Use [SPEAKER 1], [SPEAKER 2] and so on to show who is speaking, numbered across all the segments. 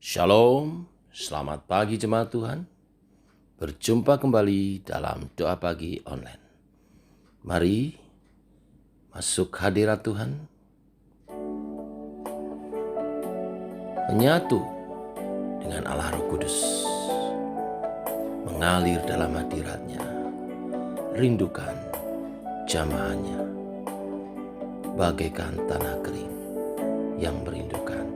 [SPEAKER 1] Shalom, selamat pagi jemaat Tuhan. Berjumpa kembali dalam doa pagi online. Mari masuk hadirat Tuhan, menyatu dengan Allah Roh Kudus, mengalir dalam hadiratnya, rindukan jamaahnya, bagaikan tanah kering yang merindukan air.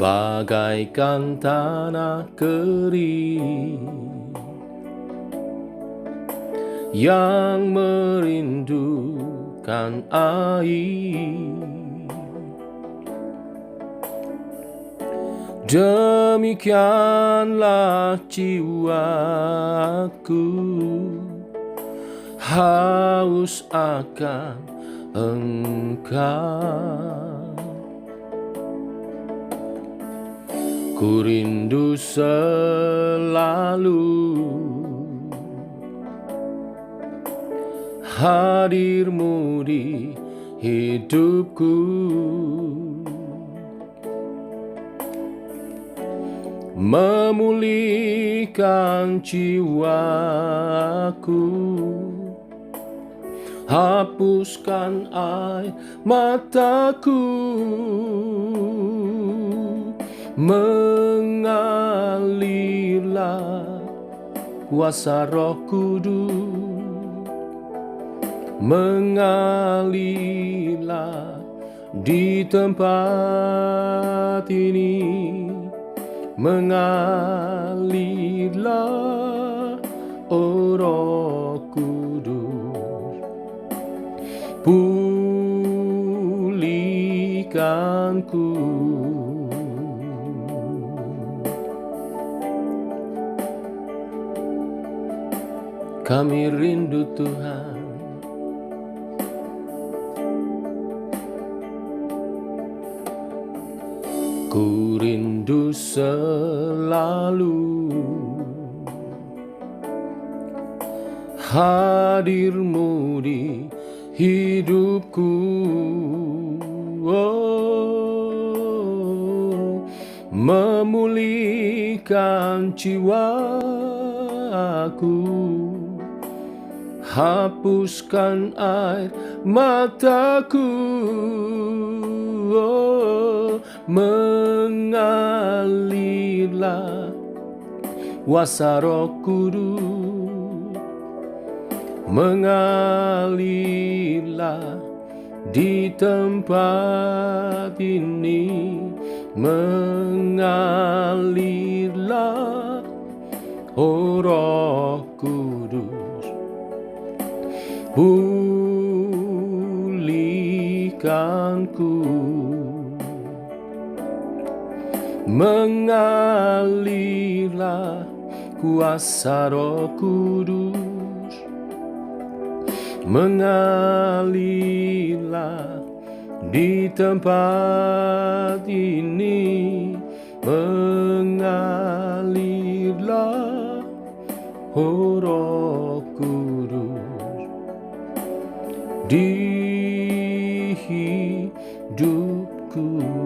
[SPEAKER 1] Bagaikan tanah kering yang merindukan air, demikianlah jiwaku haus akan Engkau. Ku rindu selalu hadir-Mu di hidupku, memulihkan jiwaku, hapuskan air mataku, mengalirlah kuasa Roh Kudus, mengalirlah di tempat ini, mengalirlah, oh Roh Kudus, pulihkanku. Kami rindu Tuhan, ku rindu selalu hadir-Mu di hidupku, oh, memulihkan jiwaku, hapuskan air mataku, oh, mengalirlah kuasa Roh Kudus, mengalirlah di tempat ini, mengalirlah, oh Roh Kudus, pulihkanku, mengalirlah kuasa Roh Kudus, mengalirlah di tempat ini, mengalirlah, oh Roh Kudus, di hidupku.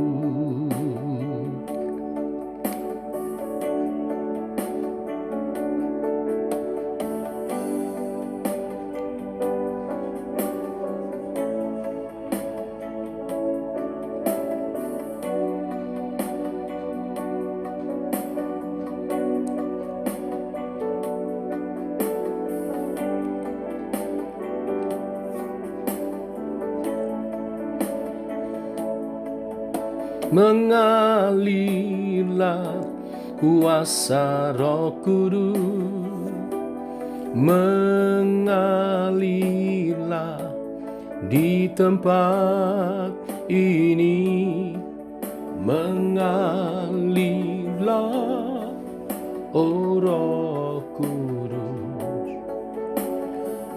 [SPEAKER 1] Mengalirlah kuasa Roh Kudus, mengalirlah di tempat ini, mengalirlah, oh Roh Kudus,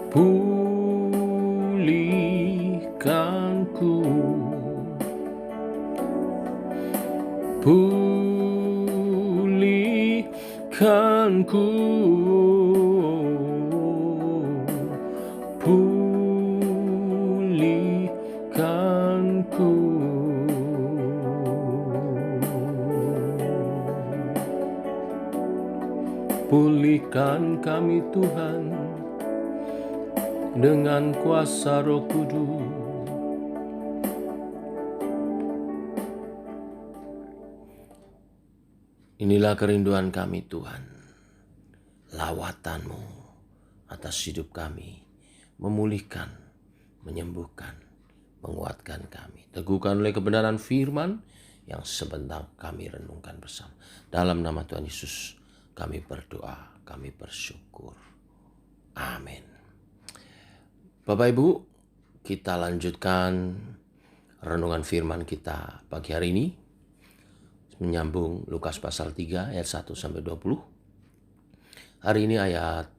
[SPEAKER 1] pulihkanku, pulihkanku, pulihkanku, Pulihkan kami Tuhan dengan kuasa Roh Kudus. Inilah kerinduan kami Tuhan, lawatan-Mu atas hidup kami, memulihkan, menyembuhkan, menguatkan kami. Teguhkan oleh kebenaran firman yang sebentar kami renungkan bersama. Dalam nama Tuhan Yesus kami berdoa, kami bersyukur. Amin. Bapak Ibu, kita lanjutkan renungan firman kita pagi hari ini. Menyambung Lukas pasal 3 ayat 1 sampai 20. Hari ini ayat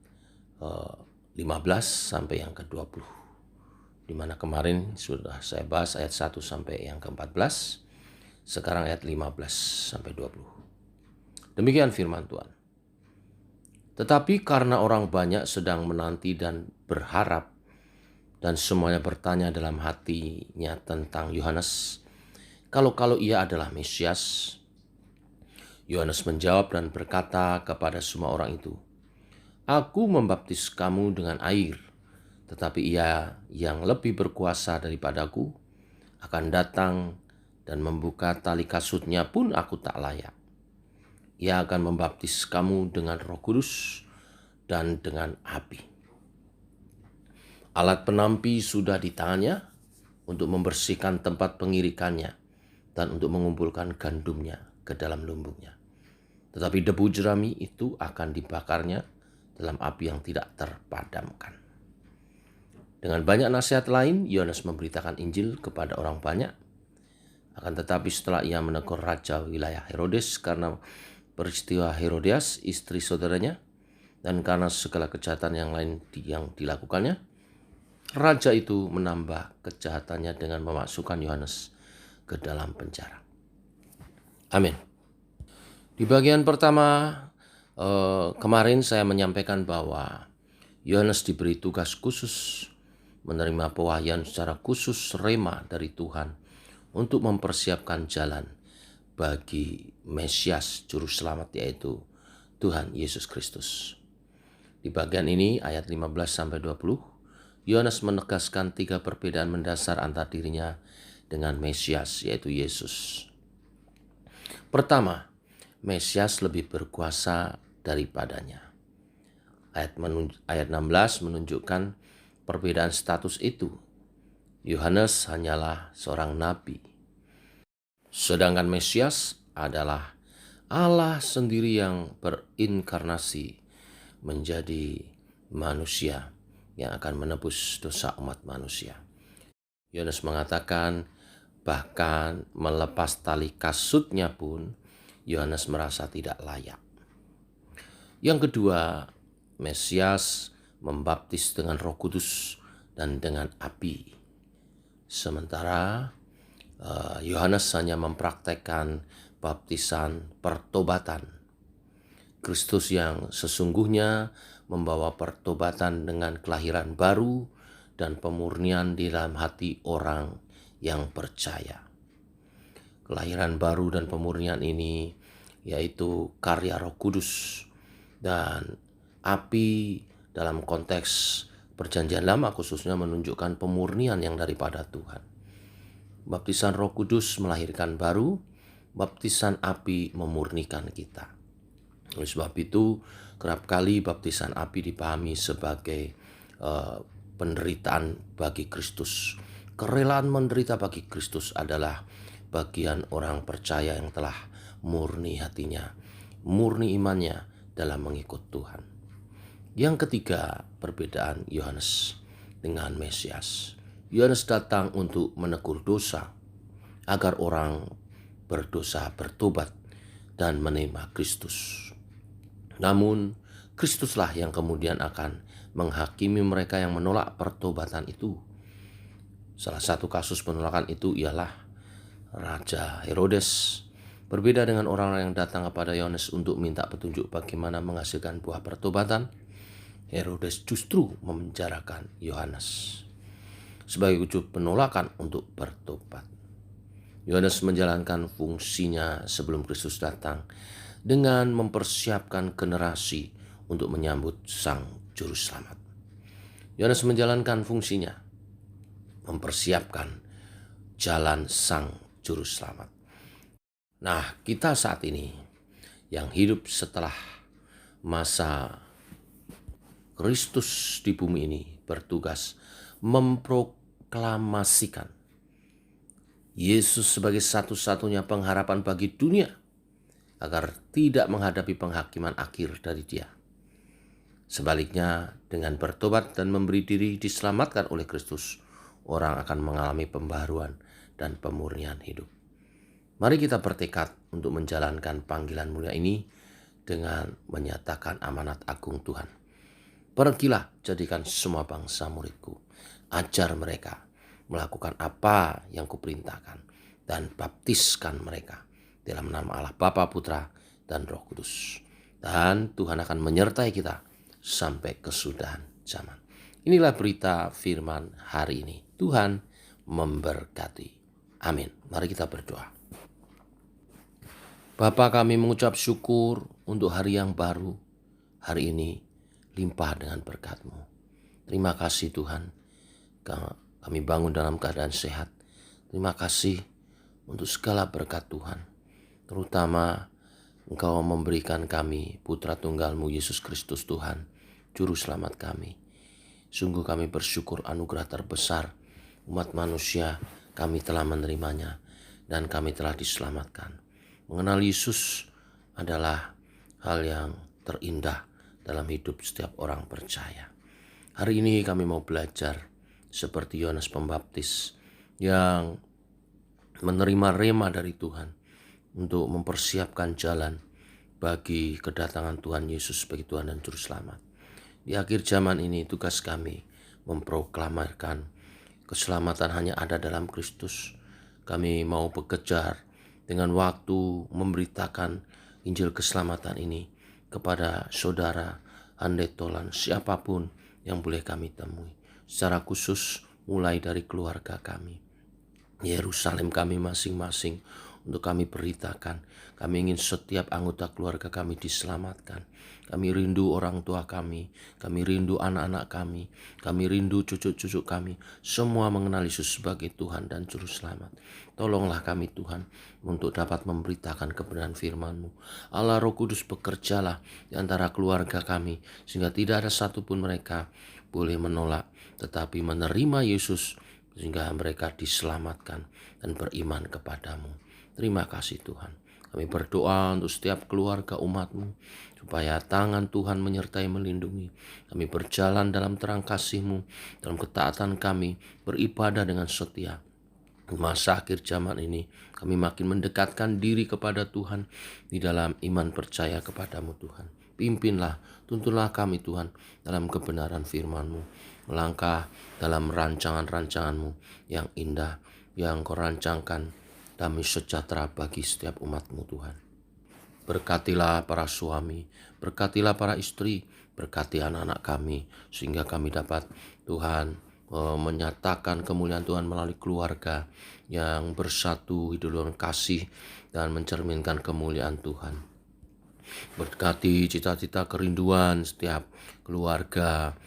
[SPEAKER 1] 15 sampai yang ke-20. Di mana kemarin sudah saya bahas ayat 1 sampai yang ke-14. Sekarang ayat 15 sampai 20. Demikian firman Tuhan. Tetapi karena orang banyak sedang menanti dan berharap, dan semuanya bertanya dalam hatinya tentang Yohanes, kalau ia adalah Mesias, Yohanes menjawab dan berkata kepada semua orang itu, "Aku membaptis kamu dengan air, tetapi Ia yang lebih berkuasa daripadaku akan datang dan membuka tali kasutnya pun aku tak layak. Ia akan membaptis kamu dengan Roh Kudus dan dengan api. Alat penampi sudah di tangannya untuk membersihkan tempat pengirikannya dan untuk mengumpulkan gandumnya ke dalam lumbungnya. Tetapi debu jerami itu akan dibakarnya dalam api yang tidak terpadamkan." Dengan banyak nasihat lain, Yohanes memberitakan Injil kepada orang banyak. Akan tetapi setelah ia menegur raja wilayah Herodes karena peristiwa Herodias, istri saudaranya, dan karena segala kejahatan yang lain yang dilakukannya, raja itu menambah kejahatannya dengan memasukkan Yohanes ke dalam penjara. Amin. Di bagian pertama kemarin saya menyampaikan bahwa Yohanes diberi tugas khusus menerima pewahyuan secara khusus rema dari Tuhan untuk mempersiapkan jalan bagi Mesias Juru Selamat, yaitu Tuhan Yesus Kristus. Di bagian ini ayat 15-20, Yohanes menegaskan 3 perbedaan mendasar antara dirinya dengan Mesias, yaitu Yesus. Pertama, Mesias lebih berkuasa daripadanya. Ayat 16 menunjukkan perbedaan status itu. Yohanes hanyalah seorang nabi, sedangkan Mesias adalah Allah sendiri yang berinkarnasi menjadi manusia yang akan menebus dosa umat manusia. Yohanes mengatakan bahkan melepas tali kasutnya pun Yohanes merasa tidak layak. Yang kedua, Mesias membaptis dengan Roh Kudus dan dengan api. Sementara Yohanes hanya mempraktekkan baptisan pertobatan. Kristus yang sesungguhnya membawa pertobatan dengan kelahiran baru dan pemurnian di dalam hati orang yang percaya. Kelahiran baru dan pemurnian ini yaitu karya Roh Kudus dan api dalam konteks Perjanjian Lama khususnya menunjukkan pemurnian yang daripada Tuhan. Baptisan Roh Kudus melahirkan baru, baptisan api memurnikan kita. Oleh sebab itu, kerap kali baptisan api dipahami sebagai penderitaan bagi Kristus. Kerelaan menderita bagi Kristus adalah bagian orang percaya yang telah murni hatinya, murni imannya dalam mengikut Tuhan. Yang ketiga, perbedaan Yohanes dengan Mesias. Yohanes datang untuk menegur dosa agar orang berdosa bertobat dan menerima Kristus. Namun, Kristuslah yang kemudian akan menghakimi mereka yang menolak pertobatan itu. Salah satu kasus penolakan itu ialah Raja Herodes. Berbeda dengan orang-orang yang datang kepada Yohanes untuk minta petunjuk bagaimana menghasilkan buah pertobatan, Herodes justru memenjarakan Yohanes sebagai wujud penolakan untuk bertobat. Yohanes menjalankan fungsinya sebelum Kristus datang dengan mempersiapkan generasi untuk menyambut Sang Juru Selamat. Yohanes menjalankan fungsinya, mempersiapkan jalan Sang Juru Selamat. Nah, kita saat ini yang hidup setelah masa Kristus di bumi ini bertugas memproklamasikan Yesus sebagai satu-satunya pengharapan bagi dunia agar tidak menghadapi penghakiman akhir dari Dia. Sebaliknya, dengan bertobat dan memberi diri diselamatkan oleh Kristus, orang akan mengalami pembaharuan dan pemurnian hidup. Mari kita bertekad untuk menjalankan panggilan mulia ini dengan menyatakan amanat agung Tuhan. Pergilah, jadikan semua bangsa muridku. Ajar mereka melakukan apa yang kuperintahkan dan baptiskan mereka dalam nama Allah Bapa, Putra, dan Roh Kudus. Dan Tuhan akan menyertai kita sampai kesudahan zaman. Inilah berita firman hari ini. Tuhan memberkati. Amin. Mari kita berdoa. Bapa, kami mengucap syukur untuk hari yang baru. Hari ini limpah dengan berkat-Mu. Terima kasih Tuhan, kami bangun dalam keadaan sehat. Terima kasih untuk segala berkat Tuhan. Terutama Engkau memberikan kami Putra Tunggal-Mu Yesus Kristus Tuhan, Juru Selamat kami. Sungguh kami bersyukur anugerah terbesar umat manusia kami telah menerimanya dan kami telah diselamatkan. Mengenal Yesus adalah hal yang terindah dalam hidup setiap orang percaya. Hari ini kami mau belajar seperti Yohanes Pembaptis yang menerima rema dari Tuhan untuk mempersiapkan jalan bagi kedatangan Tuhan Yesus sebagai Tuhan dan Juru Selamat. Di akhir zaman ini tugas kami memproklamarkan keselamatan hanya ada dalam Kristus. Kami mau bekerja dengan waktu memberitakan Injil keselamatan ini kepada saudara, handetolan, siapapun yang boleh kami temui. Secara khusus mulai dari keluarga kami, Yerusalem kami masing-masing, untuk kami beritakan. Kami ingin setiap anggota keluarga kami diselamatkan. Kami rindu orang tua kami rindu anak-anak kami rindu cucu-cucu kami, semua mengenal Yesus sebagai Tuhan dan Juru Selamat. Tolonglah kami Tuhan untuk dapat memberitakan kebenaran firman-Mu. Allah Roh Kudus, bekerjalah di antara keluarga kami, sehingga tidak ada satupun mereka boleh menolak, tetapi menerima Yesus, sehingga mereka diselamatkan dan beriman kepadamu. Terima kasih Tuhan. Kami berdoa untuk setiap keluarga umat-Mu, supaya tangan Tuhan menyertai melindungi. Kami berjalan dalam terang kasih-Mu, dalam ketaatan kami, beribadah dengan setia. Di masa akhir zaman ini, kami makin mendekatkan diri kepada Tuhan di dalam iman percaya kepadamu Tuhan. Pimpinlah, tuntunlah kami Tuhan dalam kebenaran firman-Mu, melangkah dalam rancangan-rancangan-Mu yang indah, yang Kau rancangkan damai sejahtera bagi setiap umat-Mu Tuhan. Berkatilah para suami, berkatilah para istri, berkati anak-anak kami, sehingga kami dapat Tuhan menyatakan kemuliaan Tuhan melalui keluarga yang bersatu hidup dalam kasih dan mencerminkan kemuliaan Tuhan. Berkati cita-cita kerinduan setiap keluarga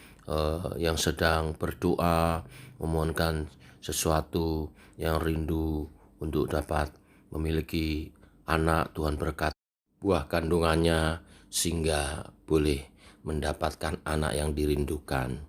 [SPEAKER 1] yang sedang berdoa, memohonkan sesuatu yang rindu untuk dapat memiliki anak. Tuhan berkati buah kandungannya sehingga boleh mendapatkan anak yang dirindukan.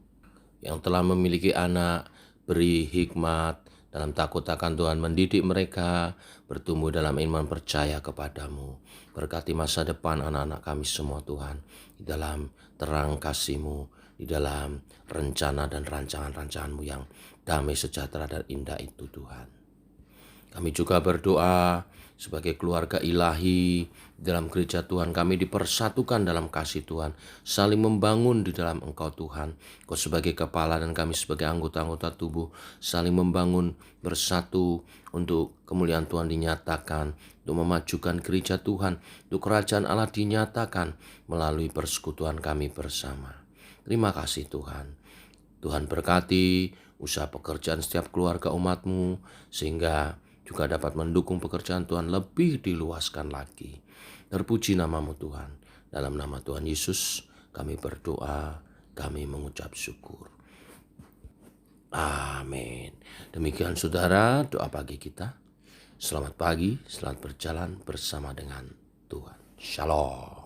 [SPEAKER 1] Yang telah memiliki anak, beri hikmat dalam takut akan Tuhan, mendidik mereka bertumbuh dalam iman percaya kepadamu. Berkati masa depan anak-anak kami semua Tuhan, di dalam terang kasih-Mu, di dalam rencana dan rancangan-rancangan-Mu yang damai, sejahtera, dan indah itu Tuhan. Kami juga berdoa sebagai keluarga ilahi dalam gereja Tuhan, kami dipersatukan dalam kasih Tuhan, saling membangun di dalam Engkau Tuhan. Kau sebagai kepala dan kami sebagai anggota-anggota tubuh, saling membangun bersatu untuk kemuliaan Tuhan dinyatakan, untuk memajukan gereja Tuhan, untuk kerajaan Allah dinyatakan melalui persekutuan kami bersama. Terima kasih Tuhan. Tuhan berkati usaha pekerjaan setiap keluarga umat-Mu, sehingga juga dapat mendukung pekerjaan Tuhan lebih diluaskan lagi. Terpuji namamu Tuhan. Dalam nama Tuhan Yesus kami berdoa, kami mengucap syukur. Amin. Demikian saudara doa pagi kita. Selamat pagi, selamat berjalan bersama dengan Tuhan. Shalom.